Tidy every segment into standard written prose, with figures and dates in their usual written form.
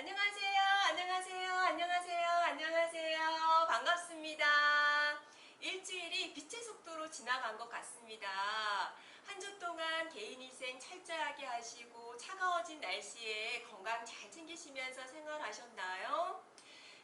안녕하세요. 안녕하세요. 안녕하세요. 안녕하세요. 반갑습니다. 일주일이 빛의 속도로 지나간 것 같습니다. 한 주 동안 개인위생 철저하게 하시고 차가워진 날씨에 건강 잘 챙기시면서 생활하셨나요?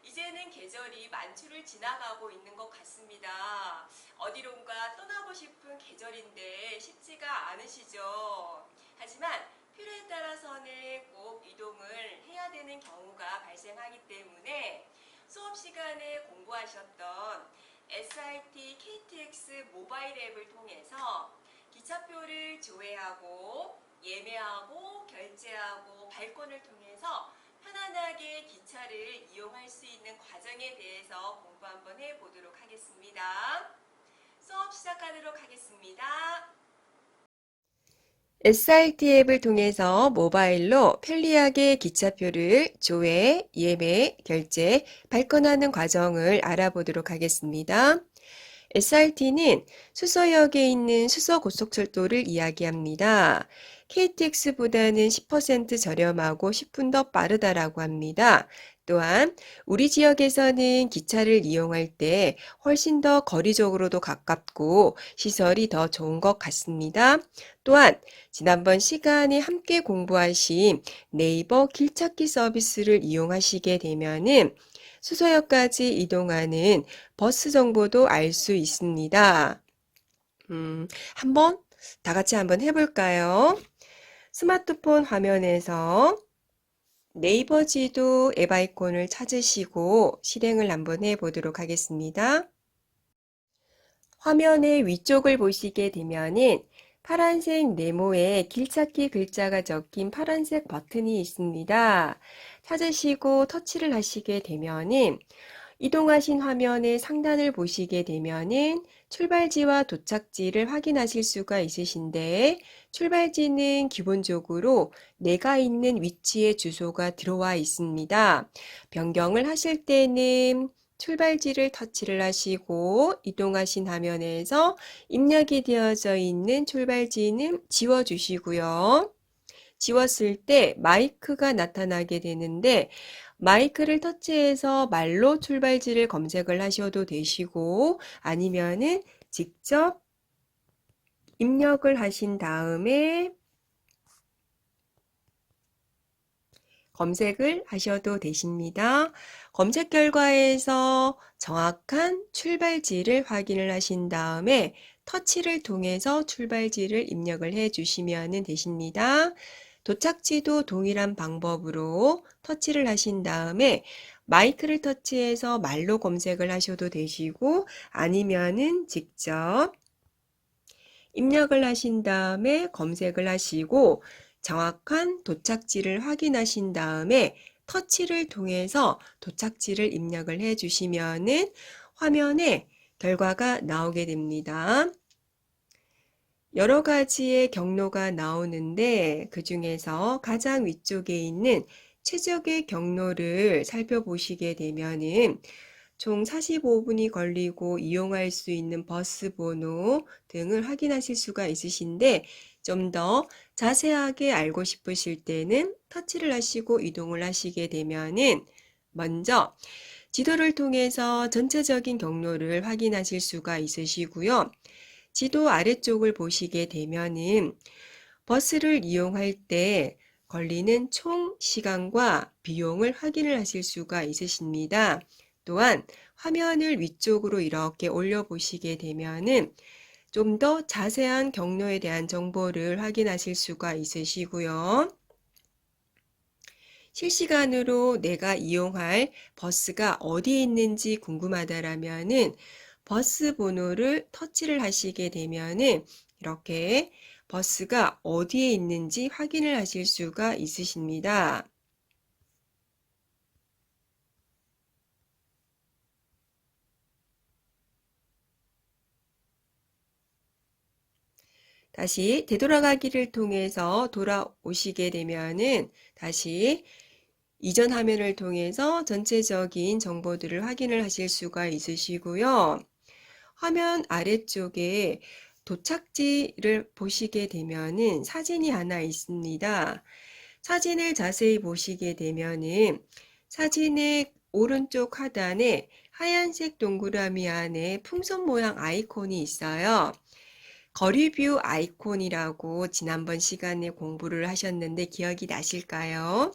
이제는 계절이 만추를 지나가고 있는 것 같습니다. 어디론가 떠나고 싶은 계절인데 쉽지가 않으시죠? 하지만 필요에 따라서는 꼭 이동을 해야 되는 경우가 발생하기 때문에 수업 시간에 공부하셨던 SRT KTX 모바일 앱을 통해서 기차표를 조회하고 예매하고 결제하고 발권을 통해서 편안하게 기차를 이용할 수 있는 과정에 대해서 공부 한번 해보도록 하겠습니다. 수업 시작하도록 하겠습니다. SRT 앱을 통해서 모바일로 편리하게 기차표를 조회, 예매, 결제, 발권하는 과정을 알아보도록 하겠습니다. SRT는 수서역에 있는 수서고속철도를 이야기합니다. KTX보다는 10% 저렴하고 10분 더 빠르다라고 합니다. 또한 우리 지역에서는 기차를 이용할 때 훨씬 더 거리적으로도 가깝고 시설이 더 좋은 것 같습니다. 또한 지난번 시간에 함께 공부하신 네이버 길찾기 서비스를 이용하시게 되면은 수서역까지 이동하는 버스 정보도 알 수 있습니다. 한번 다 같이 한번 해볼까요? 스마트폰 화면에서 네이버 지도 앱 아이콘을 찾으시고 실행을 한번 해보도록 하겠습니다. 화면의 위쪽을 보시게 되면은 파란색 네모에 길찾기 글자가 적힌 파란색 버튼이 있습니다. 찾으시고 터치를 하시게 되면은 이동하신 화면의 상단을 보시게 되면은 출발지와 도착지를 확인하실 수가 있으신데 출발지는 기본적으로 내가 있는 위치의 주소가 들어와 있습니다. 변경을 하실 때는 출발지를 터치를 하시고 이동하신 화면에서 입력이 되어져 있는 출발지는 지워주시고요. 지웠을 때 마이크가 나타나게 되는데 마이크를 터치해서 말로 출발지를 검색을 하셔도 되시고 아니면은 직접 입력을 하신 다음에 검색을 하셔도 되십니다. 검색 결과에서 정확한 출발지를 확인을 하신 다음에 터치를 통해서 출발지를 입력을 해 주시면 되십니다. 도착지도 동일한 방법으로 터치를 하신 다음에 마이크를 터치해서 말로 검색을 하셔도 되시고 아니면은 직접 입력을 하신 다음에 검색을 하시고 정확한 도착지를 확인하신 다음에 터치를 통해서 도착지를 입력을 해 주시면은 화면에 결과가 나오게 됩니다. 여러 가지의 경로가 나오는데 그 중에서 가장 위쪽에 있는 최적의 경로를 살펴보시게 되면은 총 45분이 걸리고 이용할 수 있는 버스 번호 등을 확인하실 수가 있으신데 좀 더 자세하게 알고 싶으실 때는 터치를 하시고 이동을 하시게 되면은 먼저 지도를 통해서 전체적인 경로를 확인하실 수가 있으시고요. 지도 아래쪽을 보시게 되면은 버스를 이용할 때 걸리는 총 시간과 비용을 확인을 하실 수가 있으십니다. 또한 화면을 위쪽으로 이렇게 올려 보시게 되면은 좀 더 자세한 경로에 대한 정보를 확인하실 수가 있으시고요. 실시간으로 내가 이용할 버스가 어디에 있는지 궁금하다라면은 버스 번호를 터치를 하시게 되면은 이렇게 버스가 어디에 있는지 확인을 하실 수가 있으십니다. 다시 되돌아가기를 통해서 돌아오시게 되면은 다시 이전 화면을 통해서 전체적인 정보들을 확인을 하실 수가 있으시고요. 화면 아래쪽에 도착지를 보시게 되면은 사진이 하나 있습니다. 사진을 자세히 보시게 되면은 사진의 오른쪽 하단에 하얀색 동그라미 안에 풍선 모양 아이콘이 있어요. 거리뷰 아이콘이라고 지난번 시간에 공부를 하셨는데 기억이 나실까요?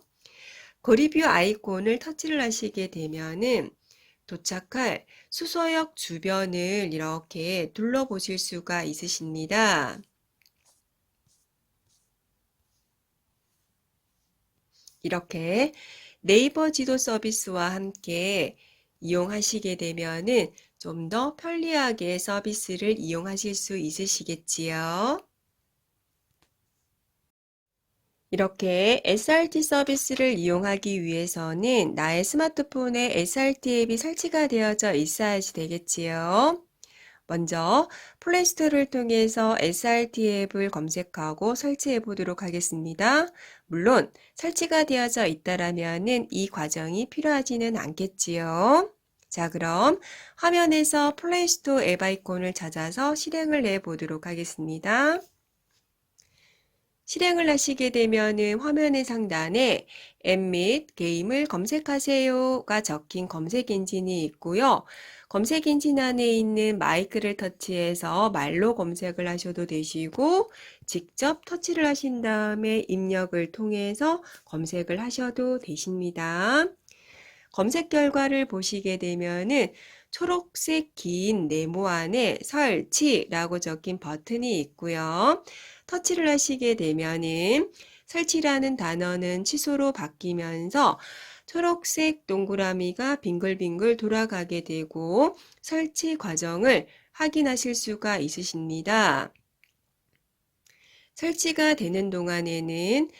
거리뷰 아이콘을 터치를 하시게 되면은 도착할 수서역 주변을 이렇게 둘러보실 수가 있으십니다. 이렇게 네이버 지도 서비스와 함께 이용하시게 되면은 좀 더 편리하게 서비스를 이용하실 수 있으시겠지요. 이렇게 SRT 서비스를 이용하기 위해서는 나의 스마트폰에 SRT 앱이 설치가 되어져 있어야지 되겠지요. 먼저 플레이스토어를 통해서 SRT 앱을 검색하고 설치해 보도록 하겠습니다. 물론 설치가 되어져 있다라면은 이 과정이 필요하지는 않겠지요. 자, 그럼 화면에서 플레이스토어 앱 아이콘을 찾아서 실행을 해 보도록 하겠습니다. 실행을 하시게 되면은 화면의 상단에 앱 및 게임을 검색하세요가 적힌 검색 엔진이 있고요. 검색 엔진 안에 있는 마이크를 터치해서 말로 검색을 하셔도 되시고 직접 터치를 하신 다음에 입력을 통해서 검색을 하셔도 되십니다. 검색 결과를 보시게 되면은 초록색 긴 네모 안에 설치라고 적힌 버튼이 있고요. 터치를 하시게 되면은 설치라는 단어는 취소로 바뀌면서 초록색 동그라미가 빙글빙글 돌아가게 되고 설치 과정을 확인하실 수가 있으십니다. 설치가 되는 동안에는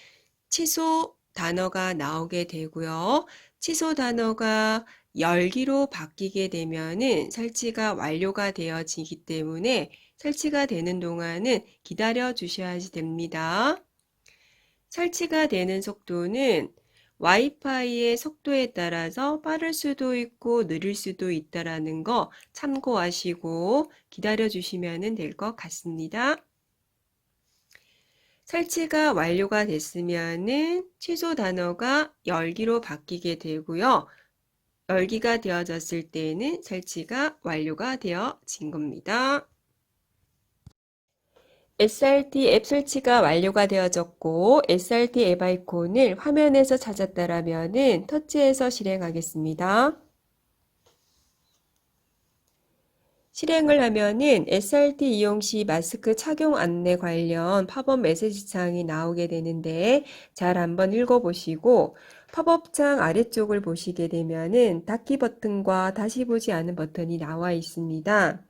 취소 단어가 나오게 되고요. 취소 단어가 열기로 바뀌게 되면은 설치가 완료가 되어지기 때문에 설치가 되는 동안은 기다려 주셔야 됩니다. 설치가 되는 속도는 와이파이의 속도에 따라서 빠를 수도 있고 느릴 수도 있다라는 거 참고하시고 기다려 주시면 될 것 같습니다. 설치가 완료가 됐으면은 취소 단어가 열기로 바뀌게 되고요. 열기가 되어졌을 때는 설치가 완료가 되어진 겁니다. SRT 앱 설치가 완료가 되어졌고 SRT 앱 아이콘을 화면에서 찾았다라면은 터치해서 실행하겠습니다. 실행을 하면은 SRT 이용 시 마스크 착용 안내 관련 팝업 메시지창이 나오게 되는데 잘 한번 읽어보시고 팝업창 아래쪽을 보시게 되면은 닫기 버튼과 다시 보지 않은 버튼이 나와 있습니다.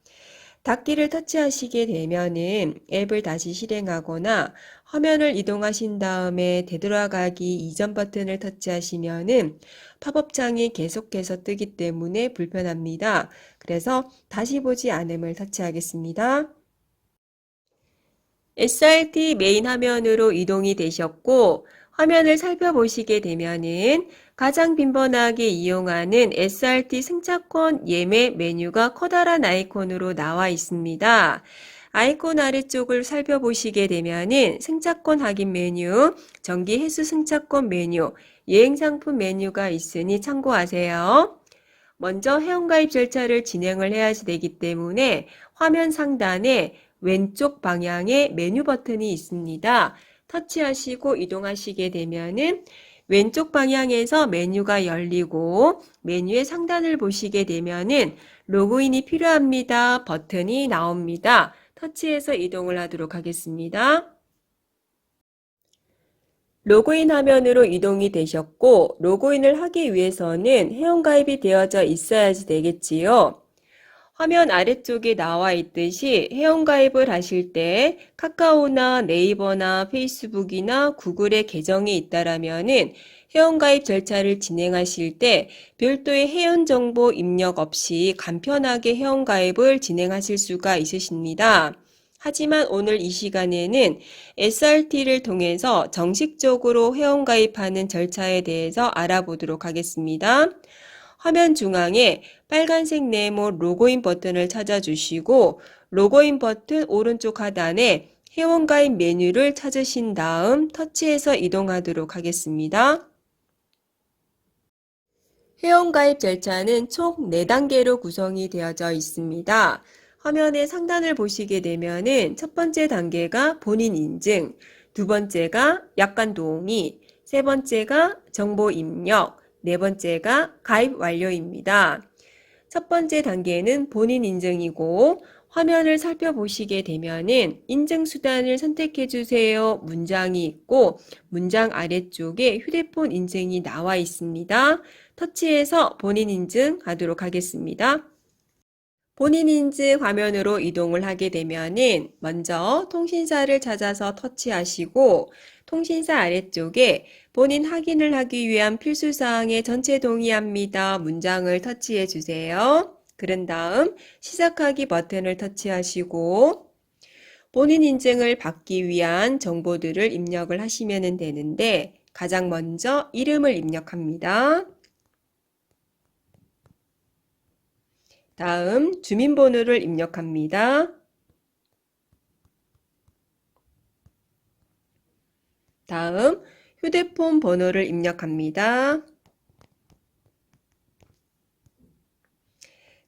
닫기를 터치하시게 되면은 앱을 다시 실행하거나 화면을 이동하신 다음에 되돌아가기 이전 버튼을 터치하시면은 팝업창이 계속해서 뜨기 때문에 불편합니다. 그래서 다시 보지 않음을 터치하겠습니다. SRT 메인 화면으로 이동이 되셨고 화면을 살펴보시게 되면은 가장 빈번하게 이용하는 SRT 승차권 예매 메뉴가 커다란 아이콘으로 나와 있습니다. 아이콘 아래쪽을 살펴보시게 되면은 승차권 확인 메뉴, 정기 횟수 승차권 메뉴, 여행 상품 메뉴가 있으니 참고하세요. 먼저 회원가입 절차를 진행을 해야 되기 때문에 화면 상단에 왼쪽 방향에 메뉴 버튼이 있습니다. 터치하시고 이동하시게 되면은 왼쪽 방향에서 메뉴가 열리고 메뉴의 상단을 보시게 되면은 로그인이 필요합니다. 버튼이 나옵니다. 터치해서 이동을 하도록 하겠습니다. 로그인 화면으로 이동이 되셨고 로그인을 하기 위해서는 회원가입이 되어져 있어야지 되겠지요. 화면 아래쪽에 나와 있듯이 회원가입을 하실 때 카카오나 네이버나 페이스북이나 구글의 계정이 있다라면은 회원가입 절차를 진행하실 때 별도의 회원정보 입력 없이 간편하게 회원가입을 진행하실 수가 있으십니다. 하지만 오늘 이 시간에는 SRT를 통해서 정식적으로 회원가입하는 절차에 대해서 알아보도록 하겠습니다. 화면 중앙에 빨간색 네모 로그인 버튼을 찾아주시고 로그인 버튼 오른쪽 하단에 회원가입 메뉴를 찾으신 다음 터치해서 이동하도록 하겠습니다. 회원가입 절차는 총 4단계로 구성이 되어져 있습니다. 화면의 상단을 보시게 되면은 첫 번째 단계가 본인 인증, 두 번째가 약관 동의, 세 번째가 정보 입력, 네 번째가 가입 완료입니다. 첫 번째 단계는 본인 인증이고 화면을 살펴보시게 되면은 인증 수단을 선택해 주세요 문장이 있고 문장 아래쪽에 휴대폰 인증이 나와 있습니다. 터치해서 본인 인증하도록 하겠습니다. 본인 인증 화면으로 이동을 하게 되면은 먼저 통신사를 찾아서 터치하시고 통신사 아래쪽에 본인 확인을 하기 위한 필수사항에 전체 동의합니다 문장을 터치해 주세요. 그런 다음 시작하기 버튼을 터치하시고 본인 인증을 받기 위한 정보들을 입력을 하시면 되는데 가장 먼저 이름을 입력합니다. 다음 주민번호를 입력합니다. 다음 휴대폰 번호를 입력합니다.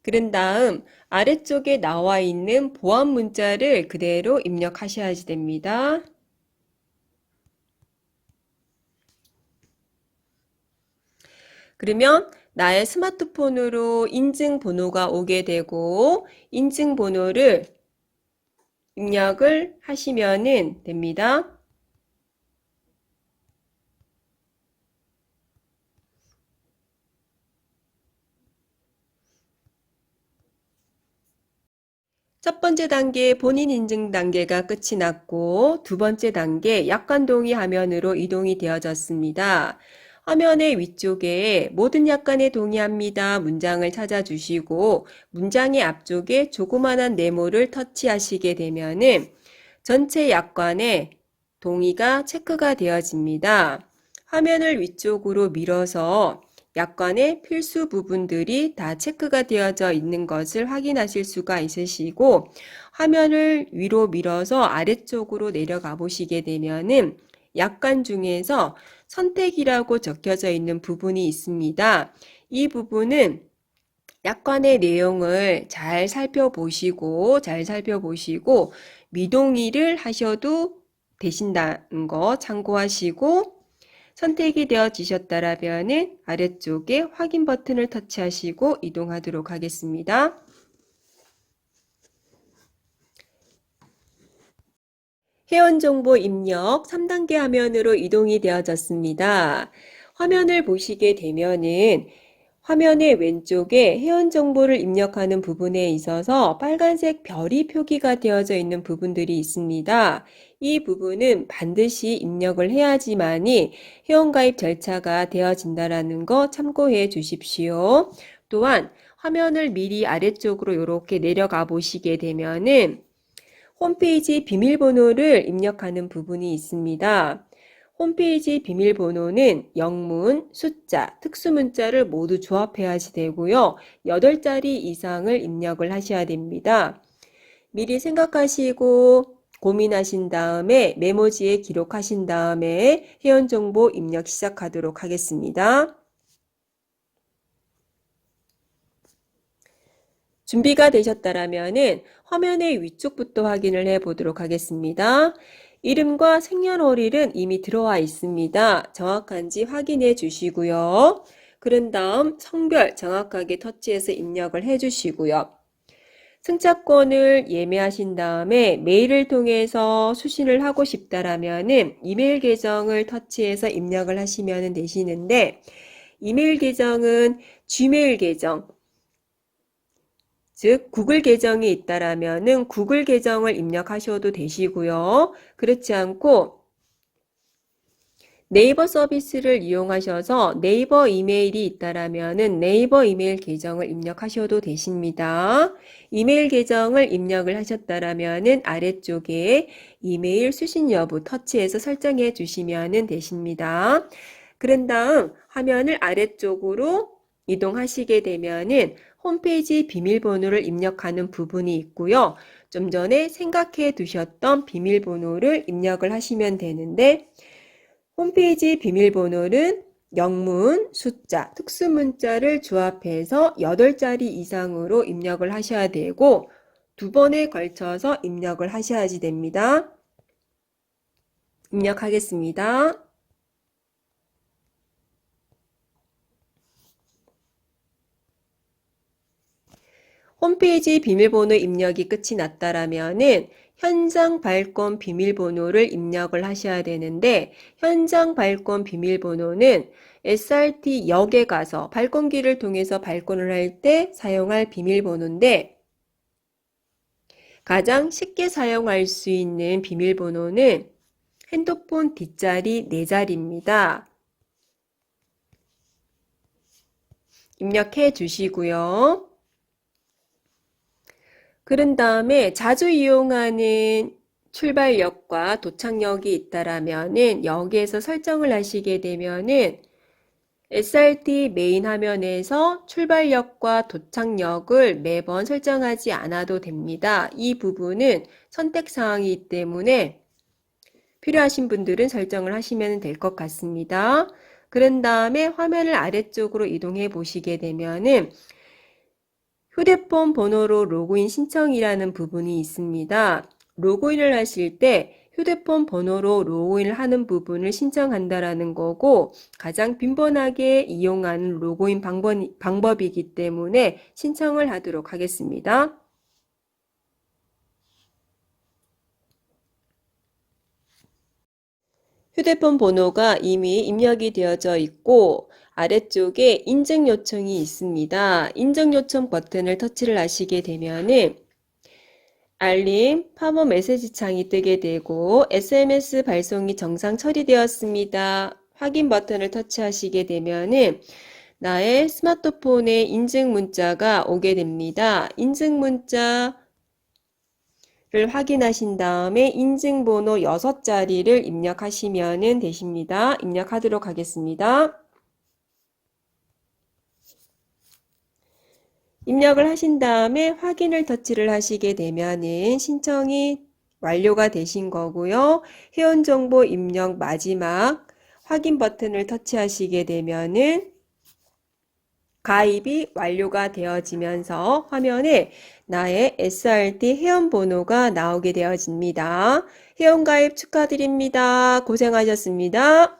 그런 다음 아래쪽에 나와 있는 보안 문자를 그대로 입력하셔야 됩니다. 그러면 나의 스마트폰으로 인증번호가 오게 되고 인증번호를 입력을 하시면 됩니다. 첫 번째 단계 본인 인증 단계가 끝이 났고 두 번째 단계 약관 동의 화면으로 이동이 되어졌습니다. 화면의 위쪽에 모든 약관에 동의합니다 문장을 찾아주시고 문장의 앞쪽에 조그만한 네모를 터치하시게 되면은 전체 약관에 동의가 체크가 되어집니다. 화면을 위쪽으로 밀어서 약관의 필수 부분들이 다 체크가 되어져 있는 것을 확인하실 수가 있으시고 화면을 위로 밀어서 아래쪽으로 내려가 보시게 되면은 약관 중에서 선택이라고 적혀져 있는 부분이 있습니다. 이 부분은 약관의 내용을 잘 살펴보시고 미동의를 하셔도 되신다는 거 참고하시고 선택이 되어지셨다라면 아래쪽에 확인 버튼을 터치하시고 이동하도록 하겠습니다. 회원정보 입력 3단계 화면으로 이동이 되어졌습니다. 화면을 보시게 되면은 화면의 왼쪽에 회원정보를 입력하는 부분에 있어서 빨간색 별이 표기가 되어져 있는 부분들이 있습니다. 이 부분은 반드시 입력을 해야지만이 회원가입 절차가 되어진다는 거 참고해 주십시오. 또한 화면을 미리 아래쪽으로 이렇게 내려가 보시게 되면은 홈페이지 비밀번호를 입력하는 부분이 있습니다. 홈페이지 비밀번호는 영문, 숫자, 특수문자를 모두 조합해야지 되고요. 8자리 이상을 입력을 하셔야 됩니다. 미리 생각하시고 고민하신 다음에 메모지에 기록하신 다음에 회원정보 입력 시작하도록 하겠습니다. 준비가 되셨다면 화면의 위쪽부터 확인을 해 보도록 하겠습니다. 이름과 생년월일은 이미 들어와 있습니다. 정확한지 확인해 주시고요. 그런 다음 성별 정확하게 터치해서 입력을 해 주시고요. 승차권을 예매하신 다음에 메일을 통해서 수신을 하고 싶다라면 이메일 계정을 터치해서 입력을 하시면 되시는데 이메일 계정은 지메일 계정 즉 구글 계정이 있다라면은 구글 계정을 입력하셔도 되시고요. 그렇지 않고 네이버 서비스를 이용하셔서 네이버 이메일이 있다라면은 네이버 이메일 계정을 입력하셔도 되십니다. 이메일 계정을 입력을 하셨다라면은 아래쪽에 이메일 수신 여부 터치해서 설정해 주시면 되십니다. 그런 다음 화면을 아래쪽으로 이동하시게 되면은 홈페이지 비밀번호를 입력하는 부분이 있고요. 좀 전에 생각해 두셨던 비밀번호를 입력을 하시면 되는데 홈페이지 비밀번호는 영문, 숫자, 특수문자를 조합해서 8자리 이상으로 입력을 하셔야 되고 2번에 걸쳐서 입력을 하셔야지 됩니다. 입력하겠습니다. 홈페이지 비밀번호 입력이 끝이 났다라면은 현장 발권 비밀번호를 입력을 하셔야 되는데 현장 발권 비밀번호는 SRT 역에 가서 발권기를 통해서 발권을 할 때 사용할 비밀번호인데 가장 쉽게 사용할 수 있는 비밀번호는 핸드폰 뒷자리 4자리입니다. 입력해 주시고요. 그런 다음에 자주 이용하는 출발역과 도착역이 있다라면은 여기에서 설정을 하시게 되면은 SRT 메인 화면에서 출발역과 도착역을 매번 설정하지 않아도 됩니다. 이 부분은 선택 사항이기 때문에 필요하신 분들은 설정을 하시면 될 것 같습니다. 그런 다음에 화면을 아래쪽으로 이동해 보시게 되면은 휴대폰 번호로 로그인 신청이라는 부분이 있습니다. 로그인을 하실 때 휴대폰 번호로 로그인을 하는 부분을 신청한다라는 거고 가장 빈번하게 이용하는 로그인 방법이기 때문에 신청을 하도록 하겠습니다. 휴대폰 번호가 이미 입력이 되어져 있고 아래쪽에 인증 요청이 있습니다. 인증 요청 버튼을 터치를 하시게 되면은 알림, 팝업 메시지 창이 뜨게 되고 SMS 발송이 정상 처리되었습니다. 확인 버튼을 터치하시게 되면은 나의 스마트폰에 인증 문자가 오게 됩니다. 인증 문자를 확인하신 다음에 인증번호 6자리를 입력하시면 되십니다. 입력하도록 하겠습니다. 입력을 하신 다음에 확인을 터치를 하시게 되면은 신청이 완료가 되신 거고요. 회원정보 입력 마지막 확인 버튼을 터치하시게 되면은 가입이 완료가 되어지면서 화면에 나의 SRT 회원번호가 나오게 되어집니다. 회원가입 축하드립니다. 고생하셨습니다.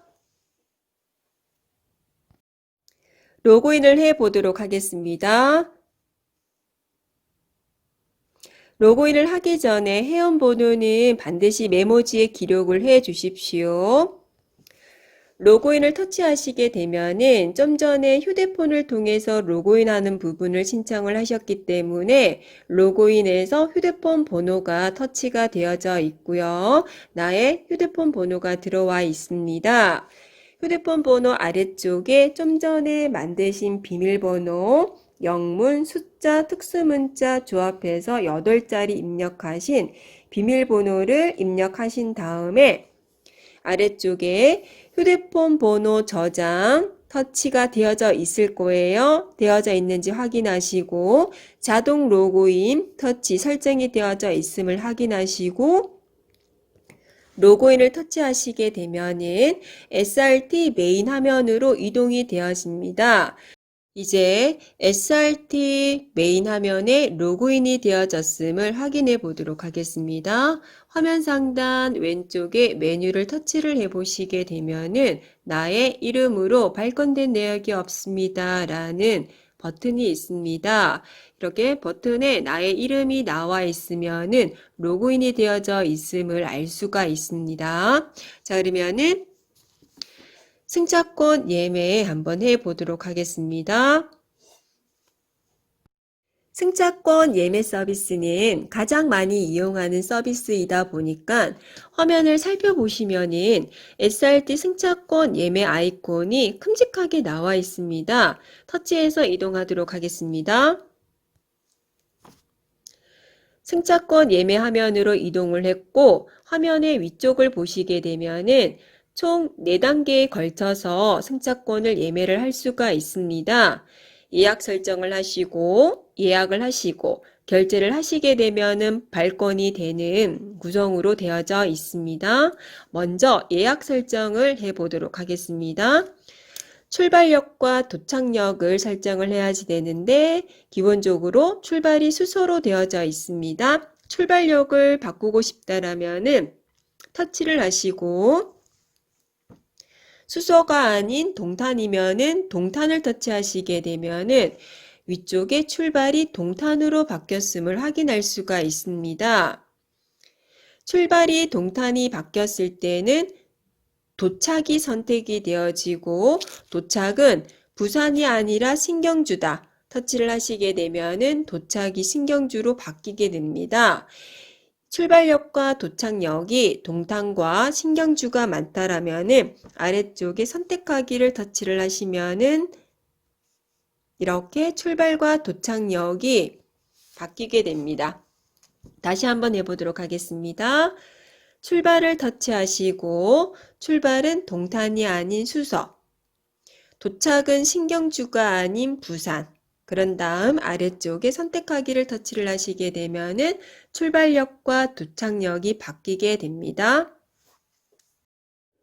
로그인을 해 보도록 하겠습니다. 로그인을 하기 전에 회원번호는 반드시 메모지에 기록을 해 주십시오. 로그인을 터치하시게 되면은 좀 전에 휴대폰을 통해서 로그인하는 부분을 신청을 하셨기 때문에 로그인에서 휴대폰 번호가 터치가 되어져 있고요. 나의 휴대폰 번호가 들어와 있습니다. 휴대폰 번호 아래쪽에 좀 전에 만드신 비밀번호 영문, 숫자, 특수문자 조합해서 8자리 입력하신 비밀번호를 입력하신 다음에 아래쪽에 휴대폰 번호 저장 터치가 되어져 있을 거예요. 되어져 있는지 확인하시고 자동 로그인 터치 설정이 되어져 있음을 확인하시고 로그인을 터치하시게 되면은 SRT 메인 화면으로 이동이 되어집니다. 이제 SRT 메인 화면에 로그인이 되어졌음을 확인해 보도록 하겠습니다. 화면 상단 왼쪽에 메뉴를 터치를 해 보시게 되면은 나의 이름으로 발권된 내역이 없습니다 라는 버튼이 있습니다. 이렇게 버튼에 나의 이름이 나와 있으면은 로그인이 되어져 있음을 알 수가 있습니다. 자, 그러면은 승차권 예매 한번 해보도록 하겠습니다. 승차권 예매 서비스는 가장 많이 이용하는 서비스이다 보니까 화면을 살펴보시면은 SRT 승차권 예매 아이콘이 큼직하게 나와 있습니다. 터치해서 이동하도록 하겠습니다. 승차권 예매 화면으로 이동을 했고 화면의 위쪽을 보시게 되면은 총 4단계에 걸쳐서 승차권을 예매를 할 수가 있습니다. 예약 설정을 하시고 예약을 하시고 결제를 하시게 되면은 발권이 되는 구성으로 되어져 있습니다. 먼저 예약 설정을 해 보도록 하겠습니다. 출발역과 도착역을 설정을 해야지 되는데 기본적으로 출발이 수소로 되어져 있습니다. 출발역을 바꾸고 싶다라면은 터치를 하시고 수소가 아닌 동탄이면은 동탄을 터치하시게 되면은 위쪽에 출발이 동탄으로 바뀌었음을 확인할 수가 있습니다. 출발이 동탄이 바뀌었을 때는 도착이 선택이 되어지고 도착은 부산이 아니라 신경주다. 터치를 하시게 되면은 도착이 신경주로 바뀌게 됩니다. 출발역과 도착역이 동탄과 신경주가 많다라면은 아래쪽에 선택하기를 터치를 하시면은 이렇게 출발과 도착역이 바뀌게 됩니다. 다시 한번 해보도록 하겠습니다. 출발을 터치하시고 출발은 동탄이 아닌 수서, 도착은 신경주가 아닌 부산, 그런 다음 아래쪽에 선택하기를 터치를 하시게 되면은 출발역과 도착역이 바뀌게 됩니다.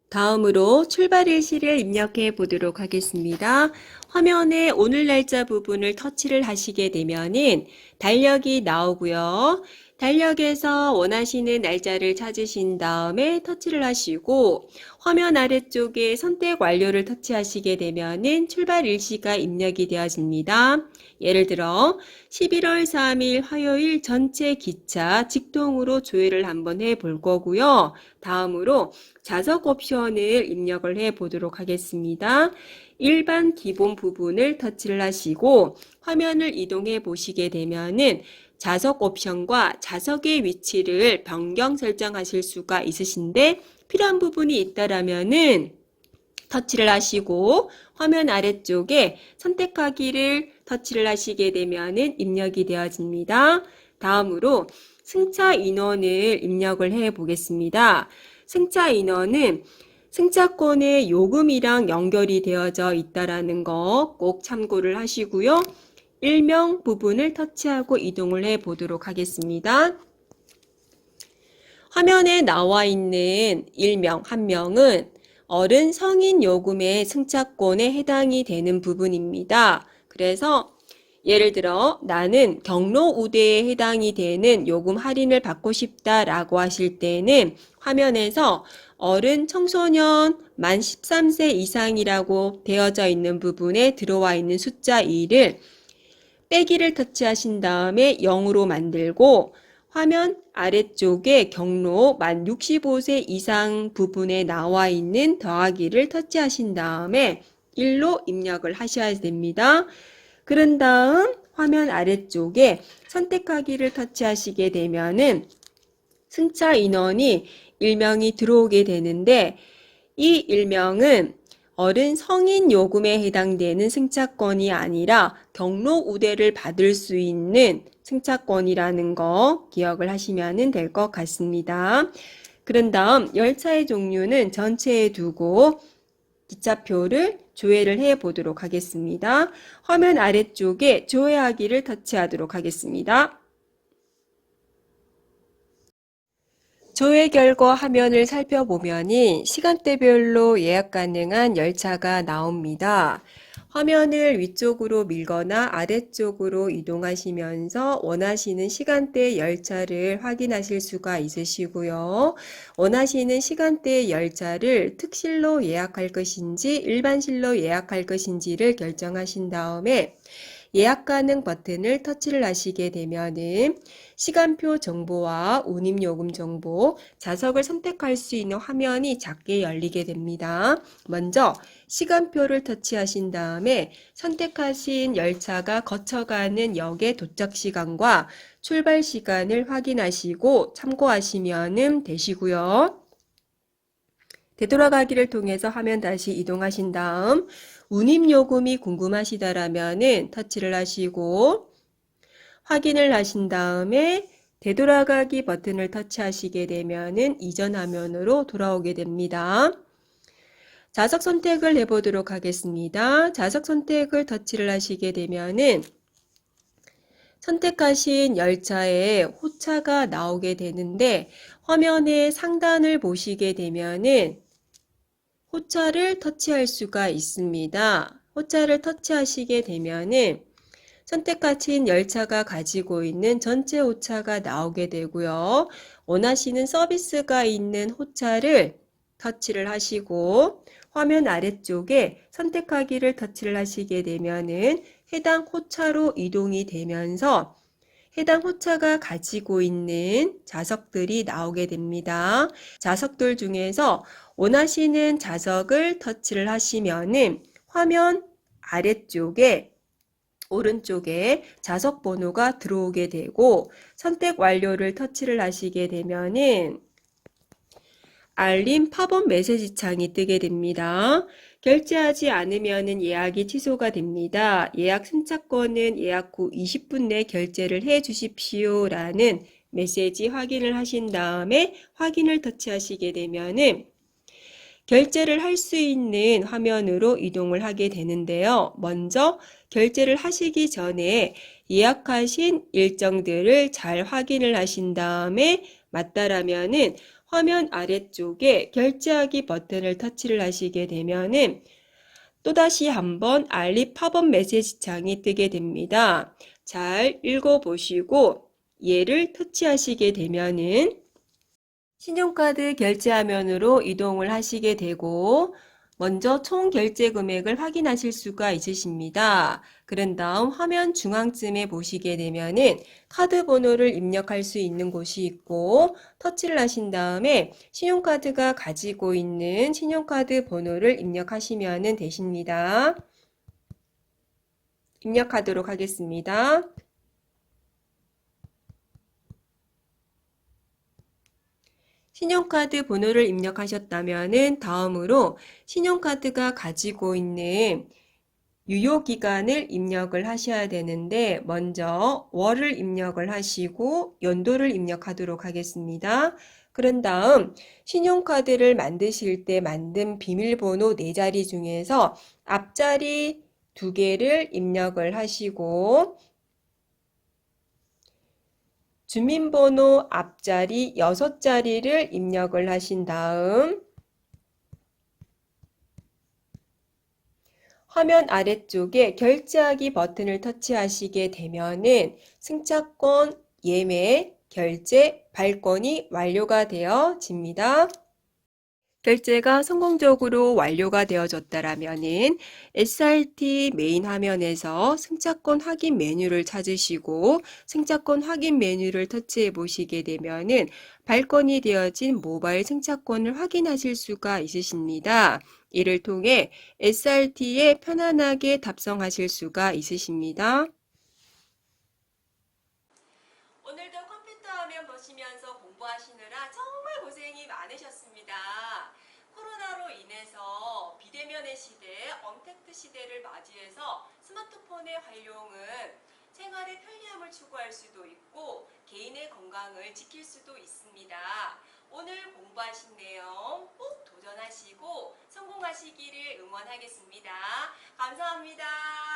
다음으로 출발일시를 입력해 보도록 하겠습니다. 화면에 오늘 날짜 부분을 터치를 하시게 되면은 달력이 나오고요. 달력에서 원하시는 날짜를 찾으신 다음에 터치를 하시고 화면 아래쪽에 선택 완료를 터치하시게 되면은 출발 일시가 입력이 되어집니다. 예를 들어 11월 3일 화요일 전체 기차 직통으로 조회를 한번 해 볼 거고요. 다음으로 좌석 옵션을 입력을 해 보도록 하겠습니다. 일반 기본 부분을 터치를 하시고 화면을 이동해 보시게 되면은 좌석 옵션과 좌석의 위치를 변경 설정하실 수가 있으신데 필요한 부분이 있다라면은 터치를 하시고 화면 아래쪽에 선택하기를 터치를 하시게 되면은 입력이 되어집니다. 다음으로 승차 인원을 입력을 해 보겠습니다. 승차 인원은 승차권의 요금이랑 연결이 되어져 있다라는 거 꼭 참고를 하시고요. 일명 부분을 터치하고 이동을 해 보도록 하겠습니다. 화면에 나와 있는 일명, 한 명은 어른 성인 요금의 승차권에 해당이 되는 부분입니다. 그래서 예를 들어 나는 경로 우대에 해당이 되는 요금 할인을 받고 싶다라고 하실 때는 화면에서 어른 청소년 만 13세 이상이라고 되어져 있는 부분에 들어와 있는 숫자 2를 빼기를 터치하신 다음에 0으로 만들고 화면 아래쪽에 경로 만 65세 이상 부분에 나와 있는 더하기를 터치하신 다음에 1로 입력을 하셔야 됩니다. 그런 다음 화면 아래쪽에 선택하기를 터치하시게 되면은 승차 인원이 일명이 들어오게 되는데 이 일명은 어른 성인 요금에 해당되는 승차권이 아니라 경로 우대를 받을 수 있는 승차권이라는 거 기억을 하시면 될 것 같습니다. 그런 다음 열차의 종류는 전체에 두고 기차표를 조회를 해 보도록 하겠습니다. 화면 아래쪽에 조회하기를 터치하도록 하겠습니다. 조회 결과 화면을 살펴보면 시간대별로 예약 가능한 열차가 나옵니다. 화면을 위쪽으로 밀거나 아래쪽으로 이동하시면서 원하시는 시간대 열차를 확인하실 수가 있으시고요. 원하시는 시간대 열차를 특실로 예약할 것인지 일반실로 예약할 것인지를 결정하신 다음에 예약 가능 버튼을 터치를 하시게 되면은 시간표 정보와 운임요금 정보, 좌석을 선택할 수 있는 화면이 작게 열리게 됩니다. 먼저 시간표를 터치하신 다음에 선택하신 열차가 거쳐가는 역의 도착 시간과 출발 시간을 확인하시고 참고하시면 되시고요. 되돌아가기를 통해서 화면 다시 이동하신 다음 운임요금이 궁금하시다라면은 터치를 하시고 확인을 하신 다음에 되돌아가기 버튼을 터치하시게 되면은 이전 화면으로 돌아오게 됩니다. 좌석 선택을 해보도록 하겠습니다. 좌석 선택을 터치를 하시게 되면은 선택하신 열차에 호차가 나오게 되는데 화면의 상단을 보시게 되면은 호차를 터치할 수가 있습니다. 호차를 터치하시게 되면은 선택하신 열차가 가지고 있는 전체 호차가 나오게 되고요. 원하시는 서비스가 있는 호차를 터치를 하시고 화면 아래쪽에 선택하기를 터치를 하시게 되면은 해당 호차로 이동이 되면서 해당 호차가 가지고 있는 좌석들이 나오게 됩니다. 좌석들 중에서 원하시는 좌석을 터치를 하시면은 화면 아래쪽에 오른쪽에 좌석 번호가 들어오게 되고 선택 완료를 터치를 하시게 되면은 알림 팝업 메시지 창이 뜨게 됩니다. 결제하지 않으면 예약이 취소가 됩니다. 예약 승차권은 예약 후 20분 내 결제를 해 주십시오 라는 메시지 확인을 하신 다음에 확인을 터치하시게 되면은 결제를 할 수 있는 화면으로 이동을 하게 되는데요. 먼저 결제를 하시기 전에 예약하신 일정들을 잘 확인을 하신 다음에 맞다라면은 화면 아래쪽에 결제하기 버튼을 터치를 하시게 되면은 또다시 한번 알림 팝업 메시지 창이 뜨게 됩니다. 잘 읽어보시고 얘를 터치하시게 되면은 신용카드 결제 화면으로 이동을 하시게 되고 먼저 총 결제 금액을 확인하실 수가 있으십니다. 그런 다음 화면 중앙쯤에 보시게 되면은 카드 번호를 입력할 수 있는 곳이 있고 터치를 하신 다음에 신용카드가 가지고 있는 신용카드 번호를 입력하시면 되십니다. 입력하도록 하겠습니다. 신용카드 번호를 입력하셨다면 다음으로 신용카드가 가지고 있는 유효기간을 입력을 하셔야 되는데 먼저 월을 입력을 하시고 연도를 입력하도록 하겠습니다. 그런 다음 신용카드를 만드실 때 만든 비밀번호 4자리 중에서 앞자리 2개를 입력을 하시고 주민번호 앞자리 6자리를 입력을 하신 다음 화면 아래쪽에 결제하기 버튼을 터치하시게 되면은 승차권 예매, 결제, 발권이 완료가 되어집니다. 결제가 성공적으로 완료가 되어졌다라면은 SRT 메인 화면에서 승차권 확인 메뉴를 찾으시고 승차권 확인 메뉴를 터치해 보시게 되면은 발권이 되어진 모바일 승차권을 확인하실 수가 있으십니다. 이를 통해 SRT에 편안하게 탑승하실 수가 있으십니다. 오늘도 컴퓨터 화면 보시면서 공부하시느라 정말 고생이 많으셨습니다. 코로나로 인해서 비대면의 시대, 언택트 시대를 맞이해서 스마트폰의 활용은 생활의 편리함을 추구할 수도 있고 개인의 건강을 지킬 수도 있습니다. 오늘 공부하신 내용 꼭 도전하시고 성공하시기를 응원하겠습니다. 감사합니다.